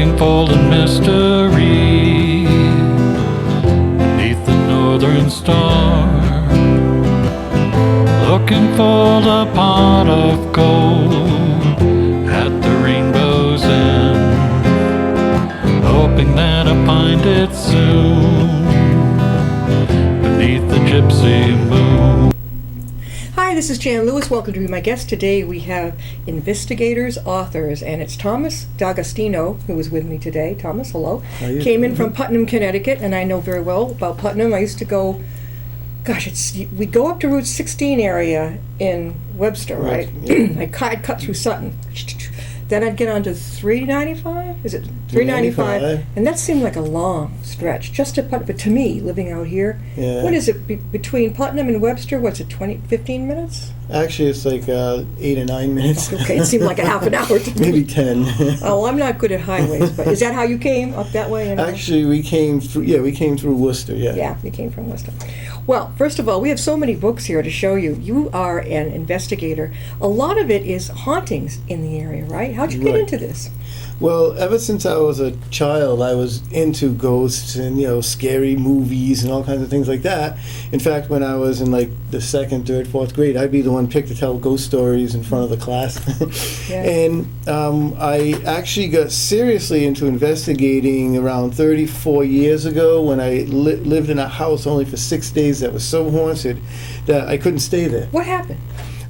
looking for the mystery beneath the northern star, looking for the pot of gold at the rainbow's end, hoping that I find it soon beneath the gypsy moon. Hi, this is Jan Lewis. Welcome to be my guest. Today we have investigators, authors, and it's Thomas DAgostino who is with me today. Thomas, hello. Came in from Putnam, Connecticut, and I know very well about Putnam. I used to go, we'd go up to Route 16 area in Webster, right? Yeah. I'd cut through Sutton. Then I'd get onto 395. Is it 395? And that seemed like a long stretch just to Putnam. But to me, living out here, what is it between Putnam and Webster? What's it, 15 minutes? Actually, it's like 8 or 9 minutes. Okay, it seemed like a half an hour to me. Maybe 10. Oh, I'm not good at highways, but is that how you came up that way? Actually, we came through Worcester, yeah. Yeah, we came from Worcester. Well, first of all, we have so many books here to show you. You are an investigator. A lot of it is hauntings in the area, right? How'd you get into this? Well, ever since I was a child, I was into ghosts and, scary movies and all kinds of things like that. In fact, when I was in like the 2nd, 3rd, 4th grade, I'd be the one picked to tell ghost stories in front of the class. Yeah. And I actually got seriously into investigating around 34 years ago when I lived in a house only for 6 days that was so haunted that I couldn't stay there. What happened?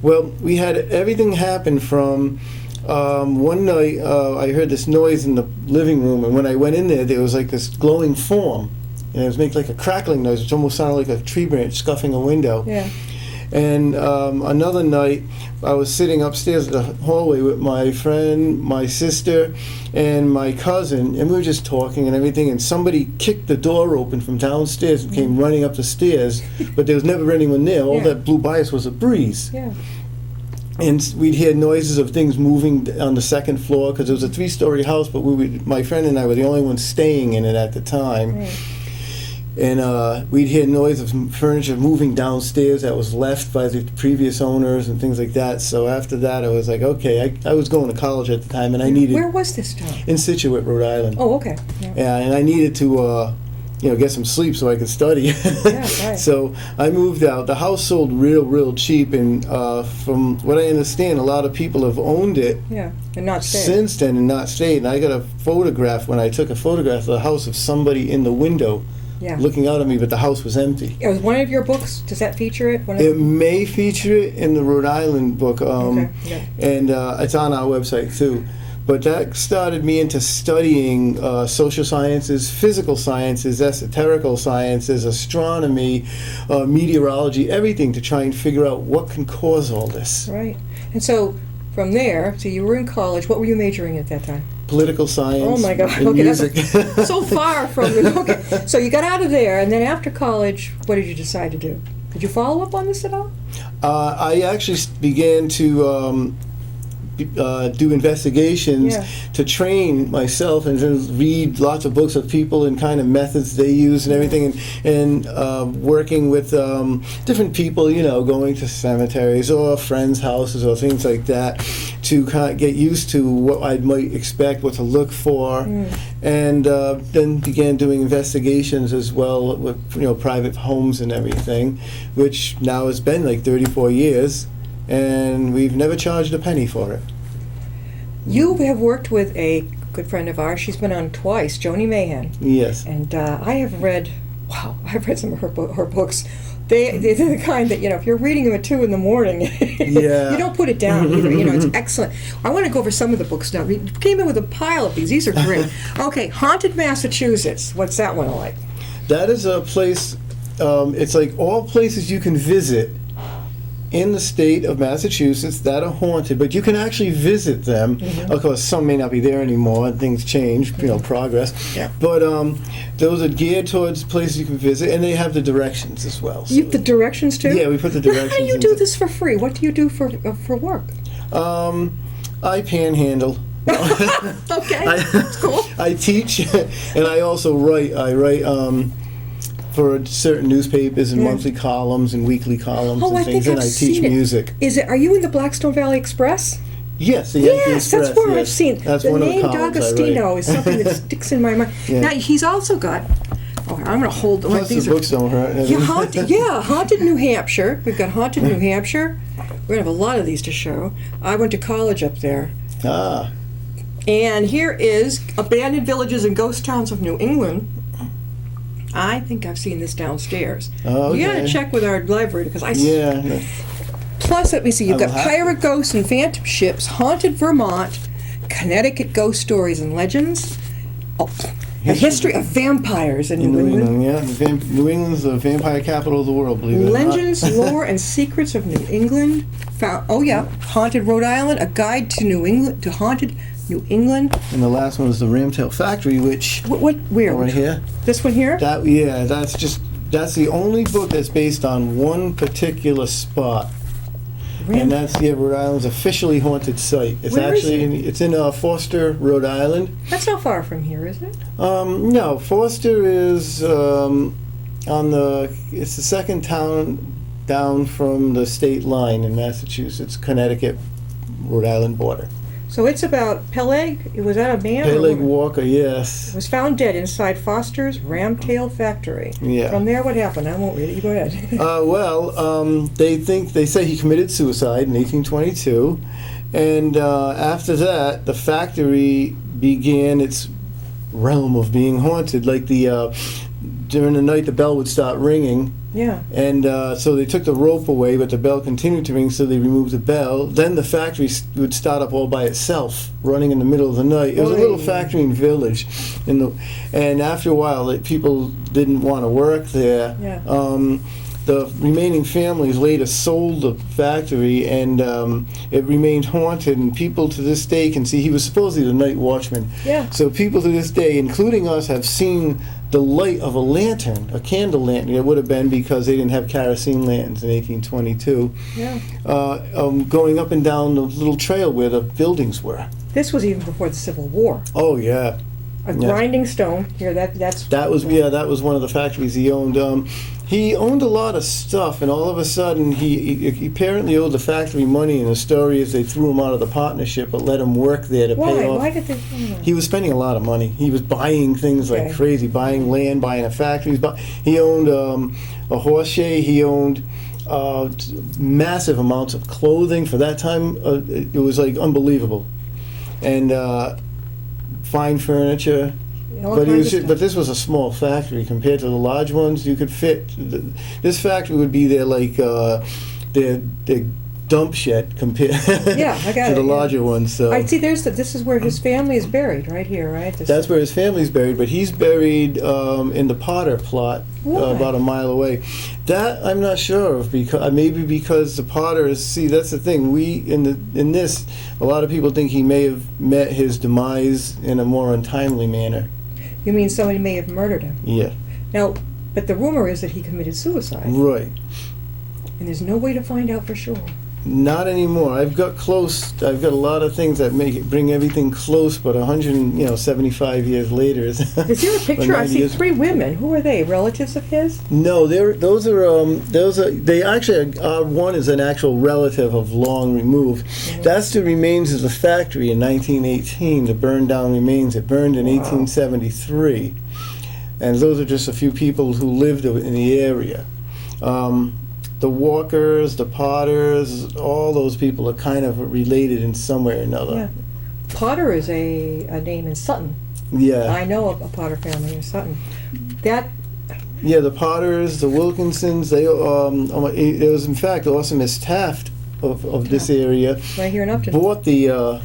Well, we had everything happen from... one night I heard this noise in the living room, and when I went in there was like this glowing form, and it was making like a crackling noise, which almost sounded like a tree branch scuffing a window. Yeah. And another night I was sitting upstairs in the hallway with my friend, my sister, and my cousin, and we were just talking and everything, and somebody kicked the door open from downstairs and came running up the stairs, but there was never anyone there. All that blew by us was a breeze. Yeah. And we'd hear noises of things moving on the 2nd floor because it was a 3-story house, but my friend and I were the only ones staying in it at the time. Right. And we'd hear noise of furniture moving downstairs that was left by the previous owners and things like that. So after that, I was like, okay, I was going to college at the time, and I needed... Where was this town? In Scituate, Rhode Island. Oh, okay. Yeah, and I needed to... get some sleep so I could study. Yeah, right. So I moved out. The house sold real cheap, and from what I understand, a lot of people have owned it. Yeah, and not stayed. Since then, and not stayed. And I got a photograph when I took a photograph of the house of somebody in the window. Yeah. Looking out at me, but the house was empty. It was one of your books. Does that feature it? It may feature it in the Rhode Island book, okay. Yeah. And it's on our website too. But that started me into studying social sciences, physical sciences, esoterical sciences, astronomy, meteorology, everything to try and figure out what can cause all this. Right. And so from there, so you were in college. What were you majoring at that time? Political science. Oh my God! And okay, music. That's so far from it. Okay, so you got out of there, and then after college, what did you decide to do? Did you follow up on this at all? I actually began to do investigations to train myself and to read lots of books of people and kind of methods they use and everything, and working with different people, going to cemeteries or friends' houses or things like that to kind of get used to what I might expect, what to look for, and then began doing investigations as well with private homes and everything, which now has been like 34 years. And we've never charged a penny for it. You have worked with a good friend of ours. She's been on twice, Joni Mahan. Yes. And I've read some of her books. They're the kind that, if you're reading them at 2 in the morning, you don't put it down either. It's excellent. I want to go over some of the books now. We came in with a pile of these. These are great. Okay, Haunted Massachusetts. What's that one like? That is a place, it's like all places you can visit in the state of Massachusetts that are haunted, but you can actually visit them. Mm-hmm. Of course, some may not be there anymore, and things change, progress. Yeah. But those are geared towards places you can visit, and they have the directions as well. So. The directions too? Yeah, we put the directions. How do you do this for free? What do you do for work? I panhandle. Okay, that's cool. I teach, and I also write. I write for certain newspapers and monthly columns and weekly columns and things, and I teach music. Are you in the Blackstone Valley Express? Yes, the Yankee Yes, Express. that's where I've yes. seen. That's the one name of the columns I write. D'Agostino is something that sticks in my mind. Yeah. Now, he's also got, I'm going to hold one of Plus the these. books don't hurt. Yeah, Haunted New Hampshire. We've got Haunted New Hampshire. We're going to have a lot of these to show. I went to college up there. Ah. And here is Abandoned Villages and Ghost Towns of New England. I think I've seen this downstairs. Oh, You got to okay. check with our library because I Yeah. No. Plus, let me see. You've I got will have Pirate Ghosts and Phantom Ships, Haunted Vermont, Connecticut Ghost Stories and Legends, a history of vampires in In New New England. England, yeah. New England's the vampire capital of the world, believe it or not. Legends, Lore, and Secrets of New England. Haunted Rhode Island, a guide to New England, to haunted New England. And the last one is the Ramtail Factory, which Where? right here. This one here? That's the only book that's based on one particular spot. And that's Rhode Island's officially haunted site. It's Where is actually it's in Foster, Rhode Island. That's not far from here, is it? No, Foster is it's the second town down from the state line in Massachusetts, Connecticut, Rhode Island border. So it's about Peleg. Was that a man? or Peleg woman? Walker, yes. Was found dead inside Foster's Ramtail Factory. Yeah. From there, what happened? I won't read it. You go ahead. They say he committed suicide in 1822, and after that, the factory began its realm of being haunted. Like during the night, the bell would start ringing. Yeah. And so they took the rope away, but the bell continued to ring, so they removed the bell. Then the factory would start up all by itself, running in the middle of the night. It was a little factory and village, and after a while, people didn't want to work there. Yeah. The remaining families later sold the factory, and it remained haunted. And people to this day can see he was supposedly the night watchman. Yeah. So people to this day, including us, have seen the light of a lantern, a candle lantern. It would have been because they didn't have kerosene lanterns in 1822. Yeah. Going up and down the little trail where the buildings were. This was even before the Civil War. Oh yeah. A Yeah. grinding stone. Here, that's. That was one of the factories he owned. He owned a lot of stuff, and all of a sudden he apparently owed the factory money. And the story is they threw him out of the partnership, but let him work there to Why? pay off. Why did they? He was spending a lot of money. He was buying things like Okay. crazy, buying land, buying a factory. He owned a horse shay. He owned massive amounts of clothing. For that time, it was like unbelievable. And fine furniture. All But kinds of stuff. this was a small factory compared to the large ones. You could fit. This factory would be their their dump shed compared Yeah, I got to it, the yeah. larger ones. So I see. This is where his family is buried, right here, right? that's where his family's buried. But he's buried in the Potter plot, Why? about a mile away. That I'm not sure of, because maybe because the Potters. See, that's the thing. In this, a lot of people think he may have met his demise in a more untimely manner. You mean somebody may have murdered him? Yeah. Now, but the rumor is that he committed suicide, Right. and there's no way to find out for sure. Not anymore. I've got a lot of things that bring everything close, but 175 years later. Is there a picture? I see 3 women. Who are they? Relatives of his? No, those are they actually one is an actual relative of long removed. That's the remains of the factory in 1918. The burned down remains. It burned in 1873, and those are just a few people who lived in the area. The Walkers, the Potters, all those people are kind of related in some way or another. Yeah. Potter is a name in Sutton. Yeah. I know a Potter family in Sutton. That Yeah, the Potters, the Wilkinsons, it was in fact also Miss Taft of this area right here in Upton. bought the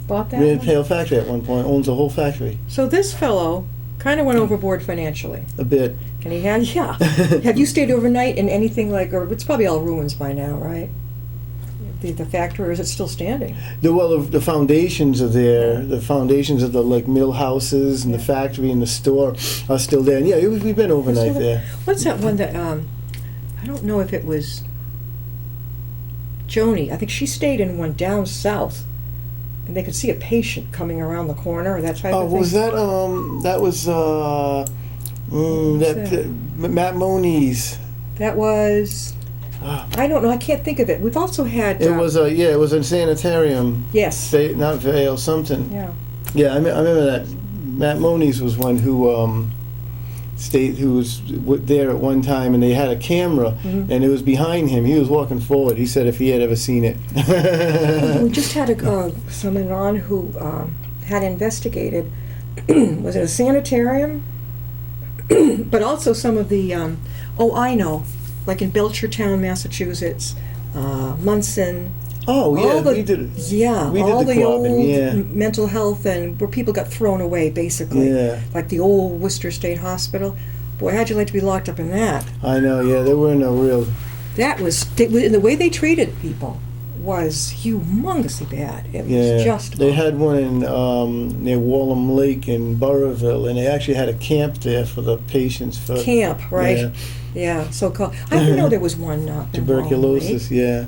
Bought that Red one? Tail factory at one point, owns the whole factory, So this fellow kind of went overboard financially. a bit. And he had, yeah. Have you stayed overnight in anything like, or it's probably all ruins by now, right? The factory, or is it still standing? The foundations are there. The foundations of the mill houses and the factory and the store are still there. And yeah, we've been overnight there. What's that one that, I don't know if it was Joni. I think she stayed in one down south. And they could see a patient coming around the corner, or that type of thing. Was that, that was, was Matt Moniz. That was, I don't know. I can't think of it. We've also had. It was it was a sanitarium. Yes. Not Vale, something. Yeah. Yeah, I remember that. Matt Moniz was one who who was there at one time, and they had a camera, and it was behind him. He was walking forward. He said if he had ever seen it. We just had someone on who had investigated. Was it a sanitarium? But also some of the. I know, like in Belchertown, Massachusetts, Munson. Oh yeah, all the, we did. Yeah, we did all the the old mental health and where people got thrown away, basically. Yeah. Like the old Worcester State Hospital. Boy, how'd you like to be locked up in that? I know. Yeah, there were no real. That was, and the way they treated people was humongously bad. It was just. They had one in near Walham Lake in Burrillville, and they actually had a camp there for the patients for camp, right? Yeah, so-called. I didn't know there was one tuberculosis. Yeah.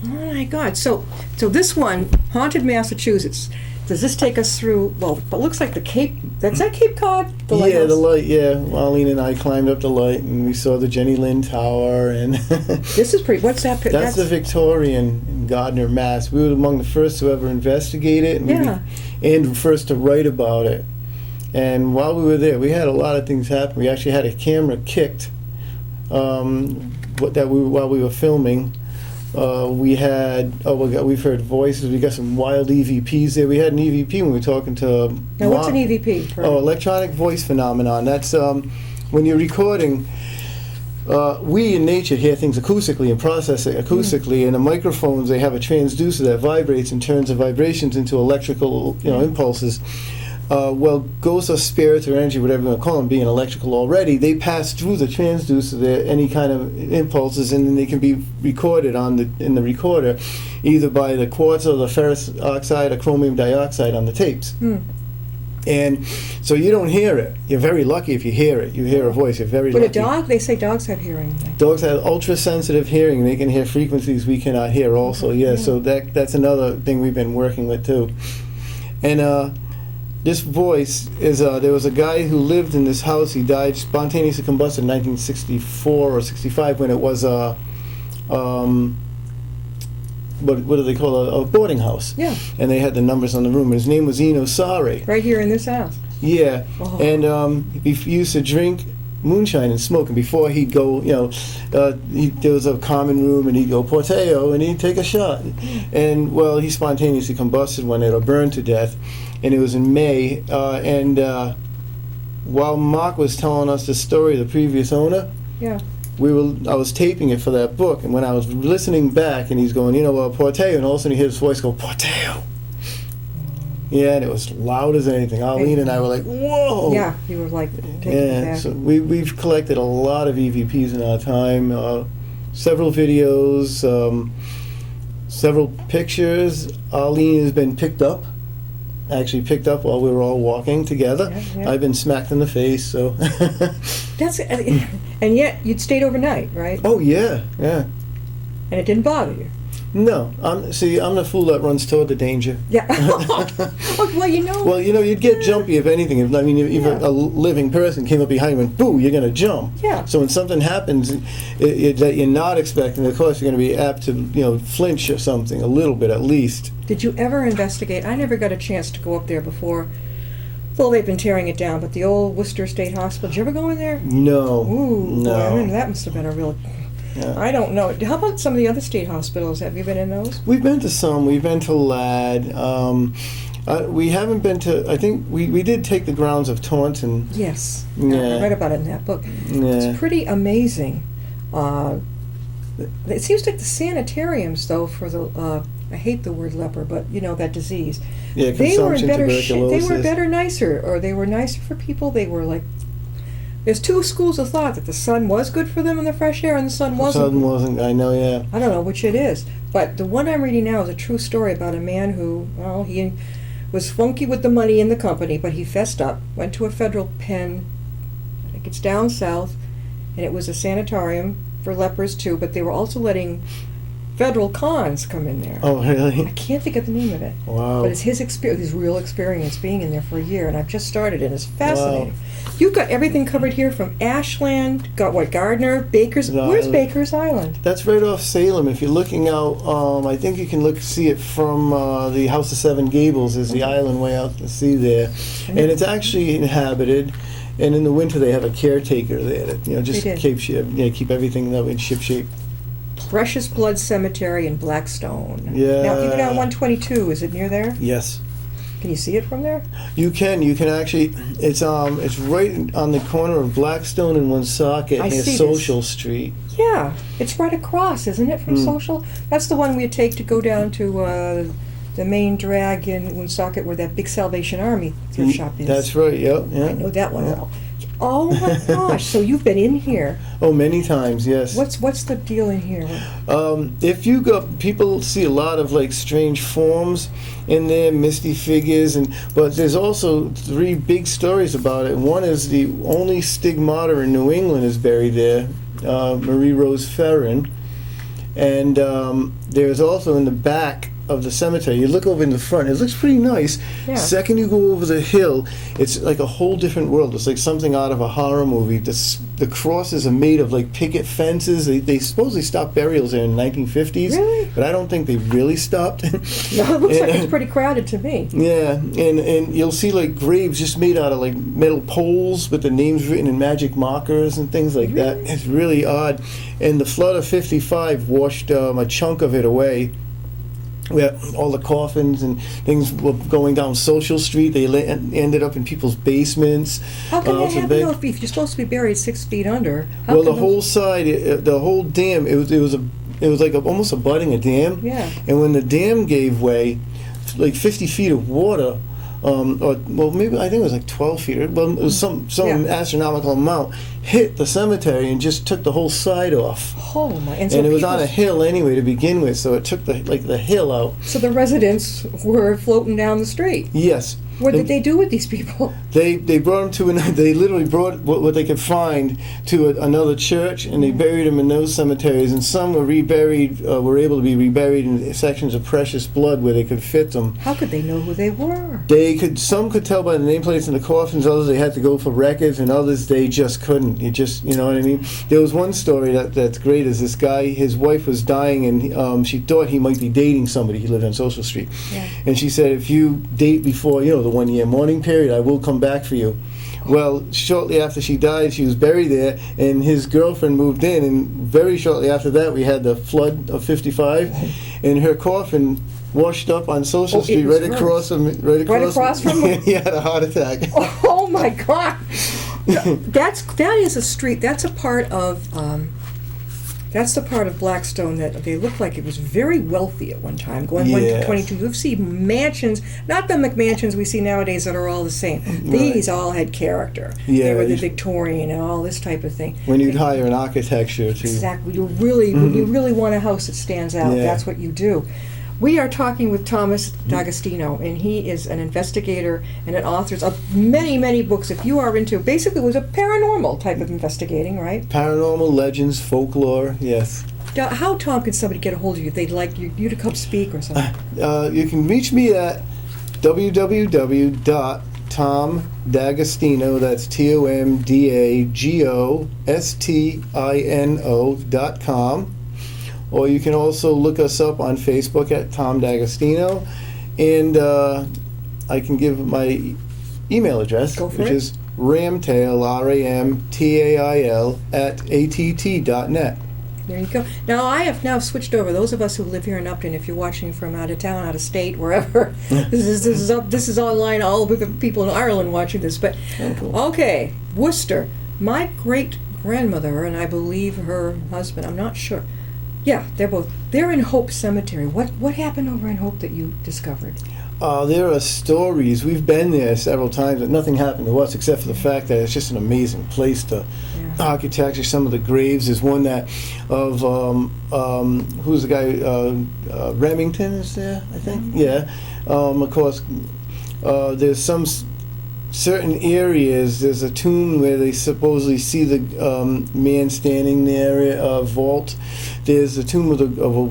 Oh my God! So this one, Haunted Massachusetts. Does this take us through? Well, but looks like the Cape. That's that Cape Cod. The lighthouse? Yeah, the light. Yeah, Marlene and I climbed up the light, and we saw the Jenny Lind Tower. And this is pretty. What's that? That's the Victorian in Gardner, Mass. We were among the first to ever investigate it, and first to write about it. And while we were there, we had a lot of things happen. We actually had a camera kicked while we were filming. We've heard voices. We got some wild EVPs there. We had an EVP when we were talking to. Now, what's an EVP? Electronic voice phenomenon. That's when you're recording. We in nature hear things acoustically and process it acoustically. And the microphones, they have a transducer that vibrates and turns the vibrations into electrical, impulses. Ghosts or spirits or energy, whatever you want to call them, being electrical already, they pass through the transducer, any kind of impulses, and then they can be recorded in the recorder, either by the quartz or the ferrous oxide or chromium dioxide on the tapes. And so you don't hear it. You're very lucky if you hear it. You hear a voice. You're very lucky. But they say dogs have hearing. Dogs have ultra-sensitive hearing. They can hear frequencies we cannot hear also. Yeah, so that's another thing we've been working with too. And this voice is, there was a guy who lived in this house. He died spontaneously combusted in 1964 or 65 when it was what do they call a boarding house? Yeah. And they had the numbers on the room. His name was Eno Sare. Right here in this house. Yeah. Oh. And he used to drink moonshine and smoke. And before he'd go, there was a common room, and he'd go Porteo, and he'd take a shot. And he spontaneously combusted one night or burned to death. And it was in May. While Mark was telling us the story of the previous owner, I was taping it for that book, and when I was listening back, and he's going, Porteo, and all of a sudden you hear his voice go, Porteo. Yeah, and it was loud as anything. Arlene and I were like, whoa! Yeah, you were like taking it back. So we've collected a lot of EVPs in our time, several videos, several pictures. Arlene has been picked up while we were all walking together. Yeah. I've been smacked in the face, so. That's and yet you'd stayed overnight, right? Oh yeah. And it didn't bother you? No, I'm the fool that runs toward the danger. Yeah. Well, you'd get jumpy if anything. If a living person came up behind you and boo, you're going to jump. Yeah. So when something happens that you're not expecting, of course you're going to be apt to flinch or something a little bit at least. Did you ever investigate? I never got a chance to go up there before. Well, they've been tearing it down, but the old Worcester State Hospital. Did you ever go in there? No. Ooh, no. Boy, I mean, that must have been a real. Yeah. I don't know. How about some of the other state hospitals? Have you been in those? We've been to some. We've been to Ladd. We haven't been to. I think we did take the grounds of Taunton. Yes. Yeah. I read about it in that book. Yeah. It's pretty amazing. It seems like the sanitariums, though, for the. I hate the word leper, but that disease. Yeah, they were in better tuberculosis. They were better, nicer, or they were nicer for people. They were like. There's two schools of thought, that the sun was good for them in the fresh air and the sun wasn't. The sun wasn't, I know, yeah. I don't know which it is. But the one I'm reading now is a true story about a man who, he was funky with the money in the company, but he fessed up, went to a federal pen, I think it's down south, and it was a sanatorium for lepers too, but they were also letting federal cons come in there. Oh, really? I can't think of the name of it. Wow. But it's his experience, his real experience being in there for a year, and I've just started, and it's fascinating. You've got everything covered here from Ashland, got what, Gardner, Baker's. Where's Baker's Island? That's right off Salem. If you're looking out, I think you can see it from the House of Seven Gables. Is the island way out to sea there, and it's actually inhabited. And in the winter, they have a caretaker there that just keep everything that way in ship shape. Precious Blood Cemetery in Blackstone. Yeah. Now, if you go down 122, is it near there? Yes. Can you see it from there? You can actually. It's right on the corner of Blackstone and Woonsocket near Social Street. Yeah, it's right across, isn't it, from Social? That's the one we take to go down to the main drag in Woonsocket, where that big Salvation Army thrift shop is. That's right. Yep. Yeah. I know that one well. Oh my gosh! So you've been in here? Oh, many times. Yes. What's the deal in here? If you go, people see a lot of strange forms in there, misty figures, but there's also 3 big stories about it. One is the only stigmata in New England is buried there, Marie Rose Ferrin, and there's also in the back of the cemetery. You look over in the front, it looks pretty nice. Yeah. Second you go over the hill, it's like a whole different world. It's like something out of a horror movie. The crosses are made of picket fences. They supposedly stopped burials there in the 1950s. Really? But I don't think they really stopped. No, it looks like it's pretty crowded to me. Yeah, and you'll see graves just made out of metal poles with the names written in magic markers and things like that. It's really odd. And the flood of '55 washed a chunk of it away. Where all the coffins and things were going down Social Street, they ended up in people's basements. How can that happen though, if you're supposed to be buried 6 feet under? Well, the whole side, the whole dam, it was like almost abutting a dam. Yeah. And when the dam gave way, 50 feet of water, maybe I think it was 12 feet. Well, it was some astronomical amount hit the cemetery and just took the whole side off. Oh my! And it was on a hill anyway to begin with, so it took the hill out. So the residents were floating down the street. Yes. What did they do with these people? They brought them they literally brought what they could find to another church, and they buried them in those cemeteries. And some were reburied, were able to be reburied in sections of precious blood where they could fit them. How could they know who they were? Some could tell by the nameplates in the coffins. Others they had to go for records, and others they just couldn't. You know what I mean? There was one story that's great. Is this guy? His wife was dying, and she thought he might be dating somebody. He lived on Social Street, and she said, "If you date before the 1 year mourning period, I will come back for you." Well, shortly after she died, she was buried there, and his girlfriend moved in, and very shortly after that, we had the flood of '55, and her coffin washed up on Social Street right across from he had a heart attack. Oh my God! That is a street. That's a part of. That's the part of Blackstone that they look like it was very wealthy at one time. Going 1 to 22, you see mansions, not the McMansions we see nowadays that are all the same. These all had character. Yeah, they were the Victorian and all this type of thing. When you'd hire an architecture too. Exactly. When you really want a house that stands out, that's what you do. We are talking with Thomas DAgostino, and he is an investigator and an author of many, many books. If you are into, basically it was a paranormal type of investigating, right? Paranormal, legends, folklore, yes. Now, how, Tom, can somebody get a hold of you if they'd like you to come speak or something? You can reach me at www.tomdagostino, that's TOMDAGOSTINO.com. Or you can also look us up on Facebook at Tom DAgostino, and I can give my email address, which is ramtail, RAMTAIL, @ATT.net. There you go. Now, I have now switched over. Those of us who live here in Upton, if you're watching from out of town, out of state, wherever, this is online, all of the people in Ireland watching this. But, okay, Worcester. My great-grandmother, and I believe her husband, I'm not sure. Yeah, they're in Hope Cemetery. What happened over in Hope that you discovered? There are stories. We've been there several times, but nothing happened to us except for the fact that it's just an amazing place to architecture. Some of the graves. There's one that of who's the guy? Remington is there, I think. Yeah. Of course, there's some certain areas. There's a tomb where they supposedly see the man standing there. A vault. There's a tomb of a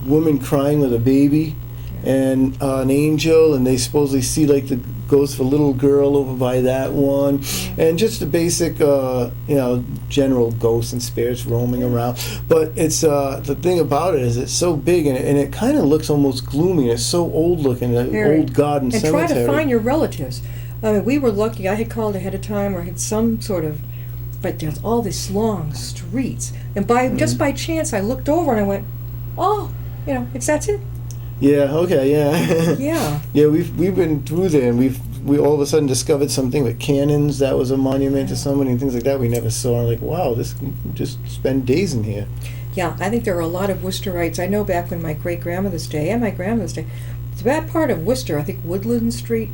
woman crying with a baby, and an angel, and they supposedly see like the ghost of a little girl over by that one, and just the basic, general ghosts and spirits roaming around. But it's the thing about it is it's so big, and it kind of looks almost gloomy. It's so old looking, an old garden cemetery. And try to find your relatives. I mean, we were lucky. I had called ahead of time or had some sort of, but there's all these long streets, and just by chance I looked over and I went, oh, that's it. Yeah. Okay. Yeah. Yeah. Yeah. We've been through there, and we all of a sudden discovered something with cannons that was a monument to somebody and things like that we never saw. Like, wow, you can just spend days in here. Yeah, I think there were a lot of Worcesterites. I know back when my great-grandmother's day and my grandmother's day, it's that part of Worcester, I think Woodland Street,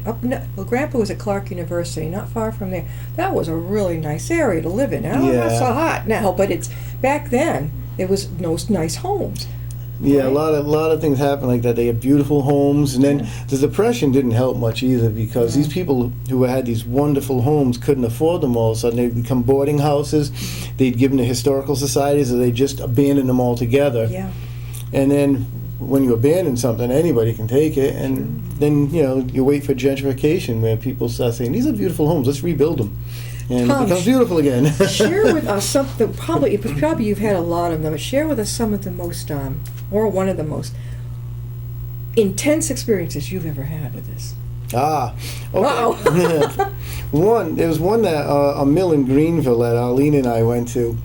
Grandpa was at Clark University, not far from there. That was a really nice area to live in. Now, not so hot now, but back then, there was no nice homes. Yeah, right. A lot of things happened like that. They had beautiful homes, and then the Depression didn't help much either, because these people who had these wonderful homes couldn't afford them all of a sudden. They'd become boarding houses. They'd give them to historical societies, or they just abandoned them altogether. Yeah. And then when you abandon something, anybody can take it, and then you wait for gentrification, where people start saying, "These are beautiful homes. Let's rebuild them." And it becomes beautiful again. Share with us something. Probably you've had a lot of them. But share with us some of the most, or one of the most intense experiences you've ever had with this. Okay. There was one that a mill in Greenville that Arlene and I went to,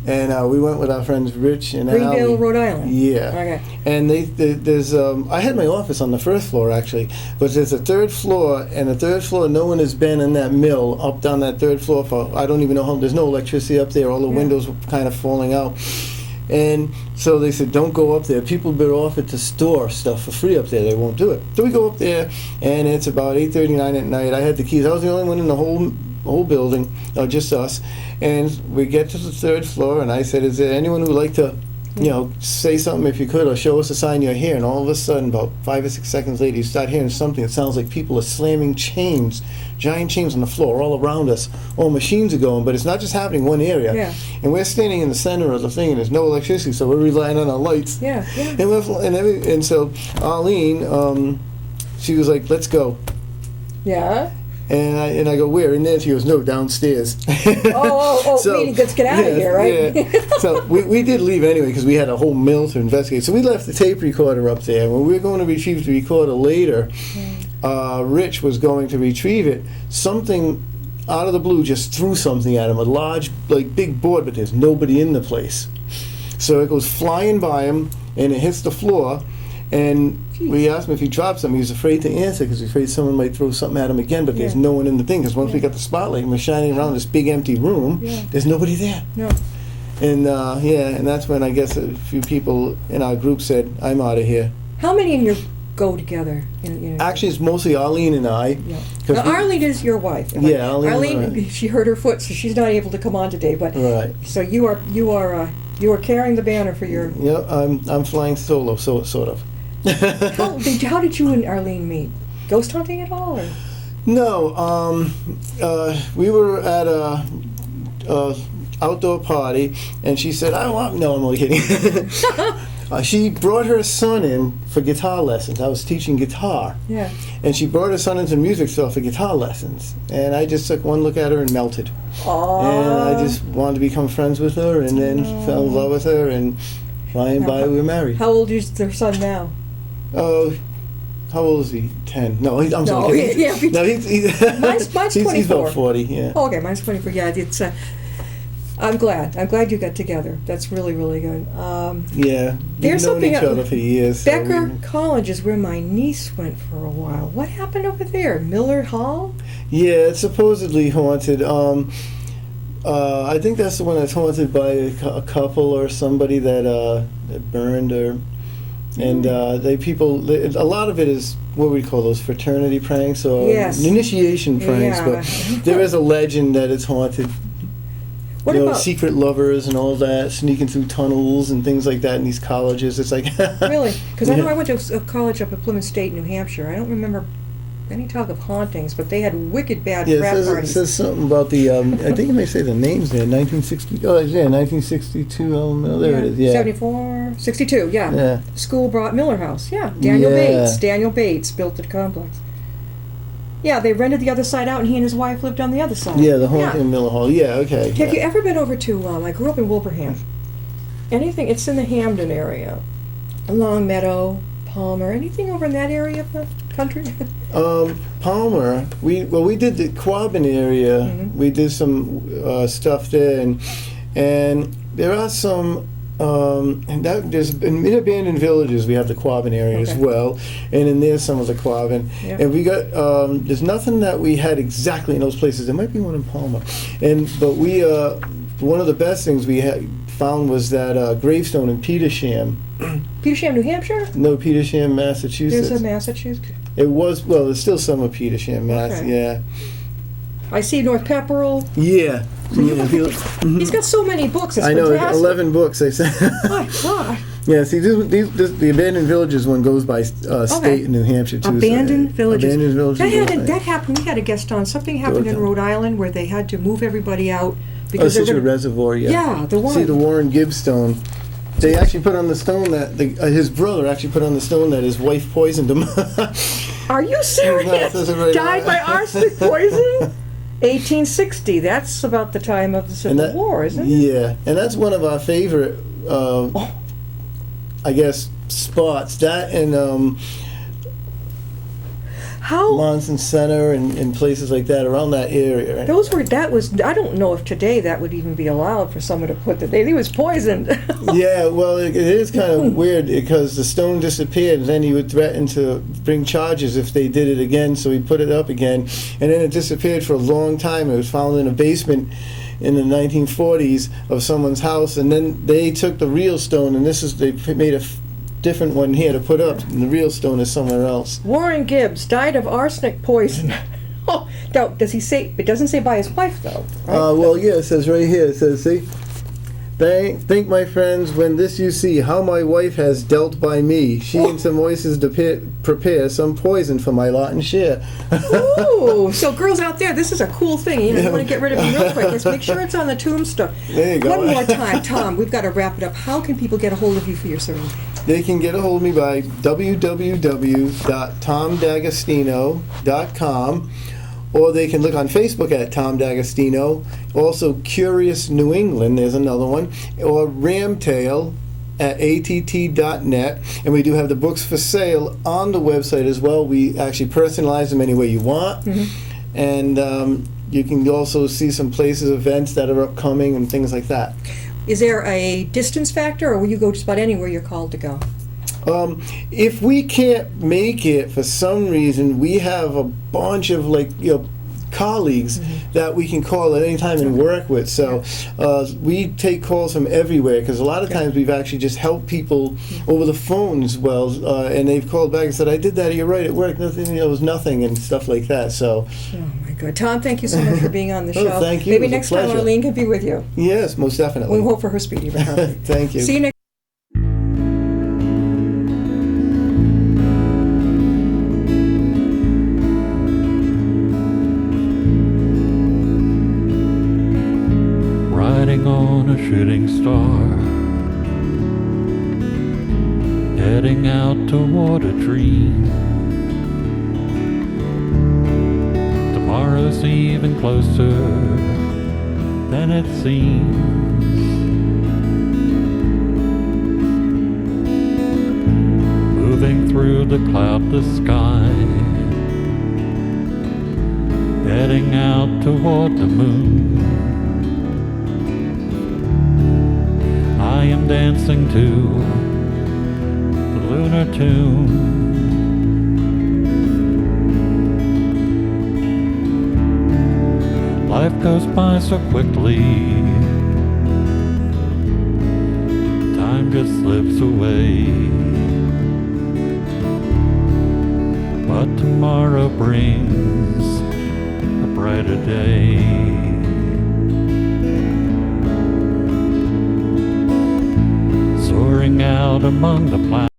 and we went with our friends Rich and Greenville, Allie. Rhode Island. Yeah. Okay. And there's I had my office on the first floor actually, but there's a third floor, and the third floor no one has been in that mill up down that third floor for I don't even know how. There's no electricity up there. All the windows were kind of falling out. And so they said, don't go up there. People been offered to store stuff for free up there. They won't do it. So we go up there, and it's about 8:39 at night. I had the keys. I was the only one in the whole building, just us. And we get to the third floor, and I said, is there anyone who would like to, say something if you could, or show us a sign you're here? And all of a sudden, about 5 or 6 seconds later, you start hearing something that sounds like people are slamming chains, giant chains on the floor all around us. All machines are going, but it's not just happening in one area. Yeah. And we're standing in the center of the thing, and there's no electricity, so we're relying on our lights. Yeah, yeah. And so Arlene, she was like, let's go. Yeah. And I go, where? And then she goes, no, downstairs. So, meaning let's get out of here, right? Yeah. So we did leave anyway, because we had a whole mill to investigate. So we left the tape recorder up there. When we were going to retrieve the recorder later, Rich was going to retrieve it. Something out of the blue just threw something at him, a large, big board, but there's nobody in the place. So it goes flying by him, and it hits the floor, and we asked him if he dropped something. He was afraid to answer because he was afraid someone might throw something at him again, but there's no one in the thing, because once we got the spotlight and we're shining around this big empty room, there's nobody there. No. And and that's when I guess a few people in our group said, I'm out of here. How many in your go together? Actually, it's mostly Arlene and I. Yeah. Now, Arlene is your wife. Yeah, Arlene, she hurt her foot, so she's not able to come on today. But so you are carrying the banner for your. Yeah, I'm flying solo, sort of. How did you and Arlene meet? Ghost hunting at all? Or? No, we were at a outdoor party, and she said, no, I'm only kidding. She brought her son in for guitar lessons. I was teaching guitar. Yeah. And she brought her son into the music store for guitar lessons. And I just took one look at her and melted. Aww. And I just wanted to become friends with her, and then fell in love with her, and by and by we were married. How old is their son now? Oh, how old is he? 10. No, I'm sorry. Yeah, no, mine's 24. He's about 40, yeah. Oh, okay, mine's 24. Yeah, it's... I'm glad you got together. That's really, really good. Yeah, we've known each other for years. Becker College is where my niece went for a while. What happened over there? Miller Hall? Yeah, it's supposedly haunted. I think that's the one that's haunted by a couple or somebody that burned or... And a lot of it is what we call those fraternity pranks or initiation pranks, but there is a legend that it's haunted. What about secret lovers and all that, sneaking through tunnels and things like that in these colleges? It's like really, because I know I went to a college up at Plymouth State, New Hampshire. I don't remember any talk of hauntings, but they had wicked bad frat parties. It says something about the. I think it may say the names there. 1960. Oh, yeah, 1962. Oh, there it is. Yeah. 74. 64, 62, yeah. Yeah. School brought Miller House, yeah. Daniel Bates built the complex. Yeah, they rented the other side out, and he and his wife lived on the other side. Yeah, the home in Miller Hall. Yeah, okay. Have you ever been over to, I grew up in Wilbraham. Anything, it's in the Hamden area. Long Meadow, Palmer, anything over in that area of the country? Palmer, we did the Quabbin area. Mm-hmm. We did some stuff there, and there are some. And there's in abandoned villages we have the Quabbin area as well, and in there some of the Quabbin. Yeah. And we got there's nothing that we had exactly in those places. There might be one in Palmer, but we one of the best things we had found was that gravestone in Petersham. Petersham, New Hampshire? No, Petersham, Massachusetts. There's a Massachusetts. It was, well, there's still some of Petersham, Mass. Okay. Yeah. I see North Pepperell. Yeah. He's got so many books. It's I know, fantastic. 11 books, they said. My God. Yeah, see, the Abandoned Villages one goes by state in New Hampshire, too. Abandoned Villages. Abandoned Villages. That happened, we had a guest on, something happened in Rhode Island where they had to move everybody out. Because Situate Reservoir, yeah. Yeah, the one. See, the Warren Gibbs stone. They actually put on the stone that, his brother actually put on the stone that his wife poisoned him. Are you serious? Right. Died by arsenic poison? 1860, that's about the time of the Civil War, isn't it? Yeah, and that's one of our favorite, I guess, spots. That and Monson Center and places like that around that area. I don't know if today that would even be allowed for someone to put that. He was poisoned. Yeah, well, it is kind of weird because the stone disappeared, and then he would threaten to bring charges if they did it again, so he put it up again, and then it disappeared for a long time. It was found in a basement in the 1940s of someone's house, and then they took the real stone, and they made a different one here to put up, and the real stone is somewhere else. Warren Gibbs died of arsenic poison. Oh, now, does he say, it doesn't say by his wife, though, right? Well, yeah, it says right here, it says, see? Think, my friends, when this you see, how my wife has dealt by me. She and some voices prepare some poison for my lot and share. Ooh, so girls out there, this is a cool thing. You want to get rid of him real quick. Let's make sure it's on the tombstone. There you go. One more time, Tom, we've got to wrap it up. How can people get a hold of you for your service? They can get a hold of me by www.tomdagostino.com, or they can look on Facebook at Tom D'Agostino. Also, Curious New England, there's another one, or Ramtail at att.net. And we do have the books for sale on the website as well. We actually personalize them any way you want. Mm-hmm. And you can also see some places, events that are upcoming and things like that. Is there a distance factor, or will you go just about anywhere you're called to go? If we can't make it for some reason, we have a bunch of colleagues that we can call at any time and work with. So we take calls from everywhere, because a lot of times we've actually just helped people over the phone as well, and they've called back and said, I did that, you're right, it worked, nothing, it was nothing, and stuff like that. So. Oh my God. Tom, thank you so much for being on the show. Thank you. Maybe next time Arlene can be with you. Yes, most definitely. We hope for her speedy recovery. Thank you. See you next. Riding on a shooting star, heading out toward a dream. Tomorrow's even closer than it seems. Moving through the cloudless sky, heading out toward the moon. I am dancing to the lunar tune. Life goes by so quickly, time just slips away. But tomorrow brings a brighter day. Soaring out among the planets.